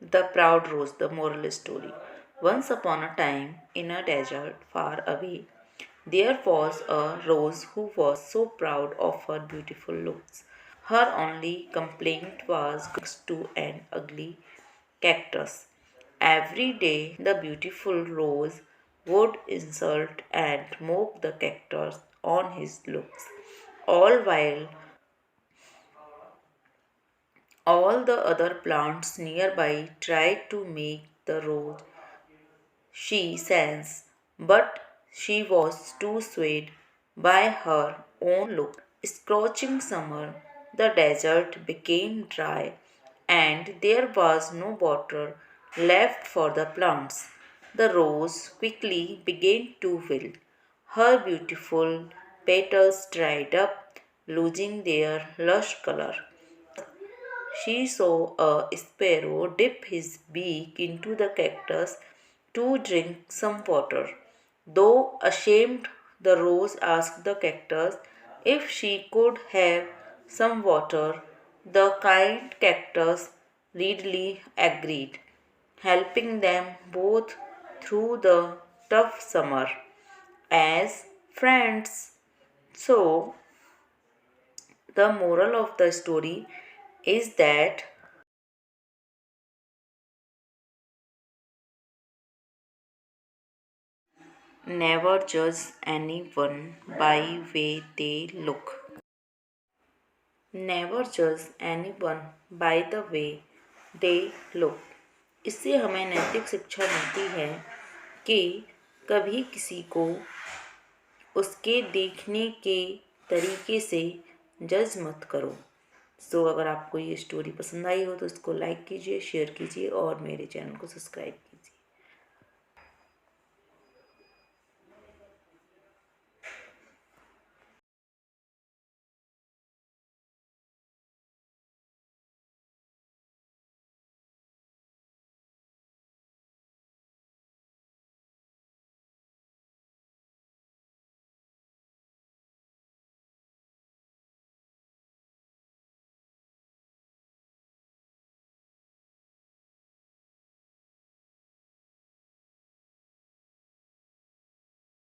The Proud Rose, the moral story. Once upon a time, in a desert far away, there was a rose who was so proud of her beautiful looks. Her only complaint was to an ugly cactus. Every day, the beautiful rose would insult and mock the cactus on his looks, all while all the other plants nearby tried to make the rose she sensed, but she was too swayed by her own look. Scorching summer, the desert became dry, and there was no water left for the plants. The rose quickly began to wilt. Her beautiful petals dried up, losing their lush color. She saw a sparrow dip his beak into the cactus to drink some water. Though ashamed, the rose asked the cactus if she could have some water. The kind cactus readily agreed, helping them both through the tough summer as friends. So, the moral of the story is that never judge anyone by way they look. Never judge anyone by the way they look. इससे हमें नैतिक शिक्षा मिलती है कि कभी किसी को उसके देखने के तरीके से जज मत करो। सो अगर आपको ये स्टोरी पसंद आई हो तो इसको लाइक कीजिए, शेयर कीजिए और मेरे चैनल को सब्सक्राइब कीजिए।